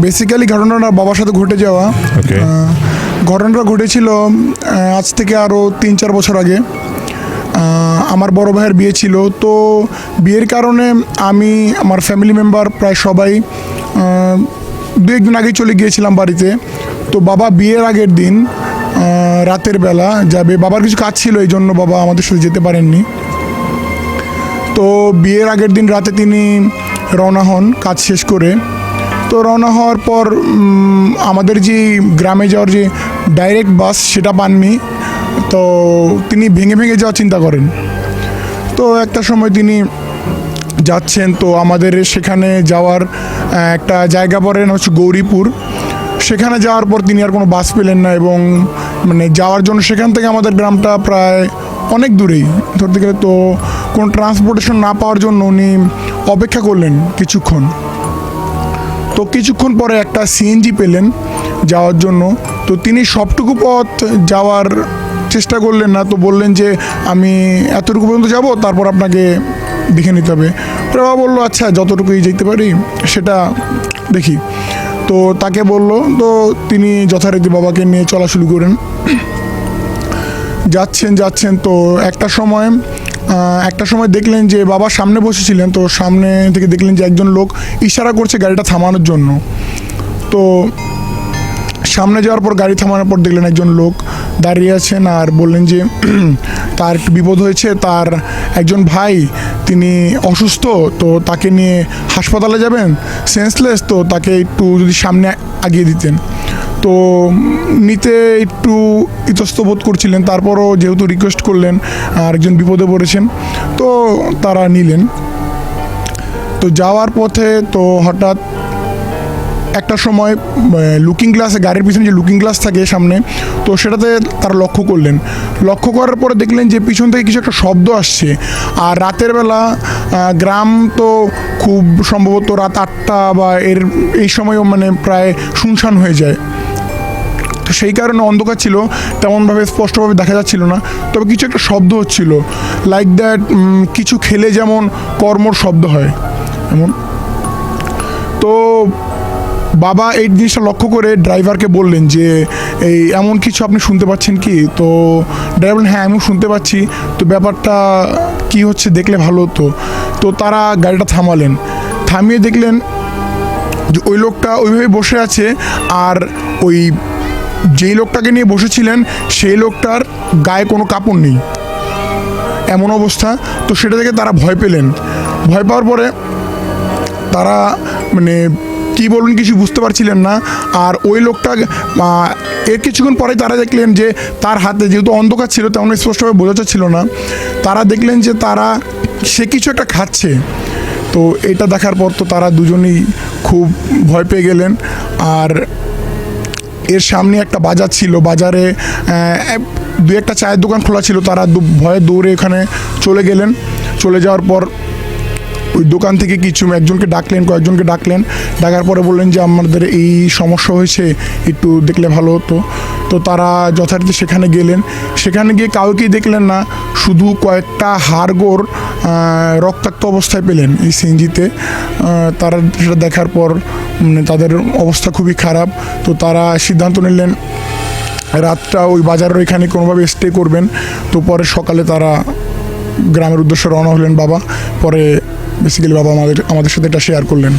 Basically ঘটনাটা বাবার সাথে ঘটে যাওয়া। ঘটনাটা ঘটেছিল আজ থেকে আরও 3-4 বছর আগে। আমার বড় ভাইয়ের বিয়ে ছিল, তো বিয়ের কারণে আমি আমার ফ্যামিলি মেম্বার প্রায় সবাই 2-1 দিন আগেই চলে গিয়েছিলাম বাড়িতে। তো বাবা বিয়ের আগের দিন রাতের বেলা যাবে, বাবার কিছু কাজ ছিল, এই জন্য বাবা আমাদের সাথে যেতে পারেননি। তো বিয়ের আগের দিন রাতে তিনি রওনা হন কাজ শেষ করে। তো রওনা হওয়ার পর আমাদের যে গ্রামে যাওয়ার যে ডাইরেক্ট বাস সেটা পাননি, তো তিনি ভেঙে ভেঙে যাওয়ার চিন্তা করেন। তো একটা সময় তিনি যাচ্ছেন, তো আমাদের সেখানে যাওয়ার একটা জায়গা পড়েন হচ্ছে গৌরীপুর। সেখানে যাওয়ার পর তিনি আর কোনো বাস পেলেন না, এবং মানে যাওয়ার জন্য সেখান থেকে আমাদের গ্রামটা প্রায় অনেক দূরেই ধরতে গেলে। তো কোনো ট্রান্সপোর্টেশন না পাওয়ার জন্য উনি অপেক্ষা করলেন কিছুক্ষণ। তো কিছুক্ষণ পরে একটা সিএনজি পেলেন যাওয়ার জন্য। তো তিনি সবটুকু পথ যাওয়ার চেষ্টা করলেন না, তো বললেন যে আমি এতটুকু পর্যন্ত যাব, তারপর আপনাকে দেখে নিতে হবে। বাবা বললো আচ্ছা যতটুকুই যেতে পারি সেটা দেখি। তো তাকে বলল, তো তিনি যথারীতি বাবাকে নিয়ে চলা শুরু করেন। যাচ্ছেন তো একটা সময় দেখলেন যে বাবা সামনে বসেছিলেন, তো সামনে থেকে দেখলেন যে একজন লোক ইশারা করছে গাড়িটা থামানোর জন্য। তো সামনে যাওয়ার পর গাড়ি থামানোর পর দেখলেন একজন লোক দাঁড়িয়ে আছেন আর বললেন যে তার একটু বিপদ হয়েছে, তার একজন ভাই তিনি অসুস্থ, তো তাকে নিয়ে হাসপাতালে যাবেন, সেন্সলেস, তো তাকে একটু যদি সামনে আগিয়ে দিতেন। তো নিতে একটু ইতস্তত করছিলেন, তারপরও যেহেতু রিকোয়েস্ট করলেন আরেকজন বিপদে পড়েছেন, তো তারা নিলেন। তো যাওয়ার পথে তো হঠাৎ একটা সময় লুকিং গ্লাসে, গাড়ির পিছনে যে লুকিং গ্লাস থাকে সামনে, তো সেটাতে তারা লক্ষ্য করার পরে দেখলেন যে পিছন থেকে কিছু একটা শব্দ আসছে। আর রাতের বেলা গ্রাম তো খুব সম্ভবত রাত 8টা বা এই সময়ও মানে প্রায় শুনশান হয়ে যায়। তো সেই কারণে অন্ধকার ছিল, তেমনভাবে স্পষ্টভাবে দেখা যাচ্ছিল না, তবে কিছু একটা শব্দ হচ্ছিল, লাইক দ্যাট কিছু খেলে যেমন কর্মর শব্দ হয় এমন। তো বাবা এই জিনিসটা লক্ষ্য করে ড্রাইভারকে বললেন যে এই এমন কিছু আপনি শুনতে পাচ্ছেন কি? তো ড্রাইভার বললেন হ্যাঁ আমিও শুনতে পাচ্ছি, তো ব্যাপারটা কি হচ্ছে দেখলে ভালো হতো। তো তারা গাড়িটা থামিয়ে দেখলেন যে ওই লোকটা ওইভাবে বসে আছে, আর ওই যেই লোকটাকে নিয়ে বসেছিলেন সেই লোকটার গায়ে কোনো কাপড় নেই, এমন অবস্থা। তো সেটা থেকে তারা ভয় পাওয়ার পরে তারা মানে কী বলুন কিছু বুঝতে পারছিলেন না। আর ওই লোকটা এর কিছুক্ষণ পরে তারা দেখলেন যে তার হাতে, যেহেতু অন্ধকার ছিল তেমন স্পষ্টভাবে বোঝা যাচ্ছিল না, তারা দেখলেন যে সে কিছু একটা খাচ্ছে। তো এটা দেখার পর তো তারা দুজনেই খুব ভয় পেয়ে গেলেন। আর এর সামনে একটা বাজার ছিল, বাজারে 2-1টা চায়ের দোকান খোলা ছিল, তারা ভয়ে দৌড়ে এখানে চলে যাওয়ার পর ওই দোকান থেকে কয়েকজনকে ডাকলেন, ডাকার পরে বললেন যে আমাদের এই সমস্যা হয়েছে, একটু দেখলে ভালো হতো। তো তারা যথারীতি সেখানে গিয়ে কাউকেই দেখলেন না, শুধু কয়েকটা হাড়গোড় রক্তাক্ত অবস্থায় পেলেন এই সিএনজিতে। তারা সেটা দেখার পর মানে তাদের অবস্থা খুবই খারাপ। তো তারা সিদ্ধান্ত নিলেন রাতটা ওই বাজারের ওইখানে কোনোভাবে স্টে করবেন। তো পরে সকালে তারা গ্রামের উদ্দেশ্যে রওনা হলেন বাবা। পরে বেসিক্যালি বাবা আমাদের সাথে এটা শেয়ার করলেন।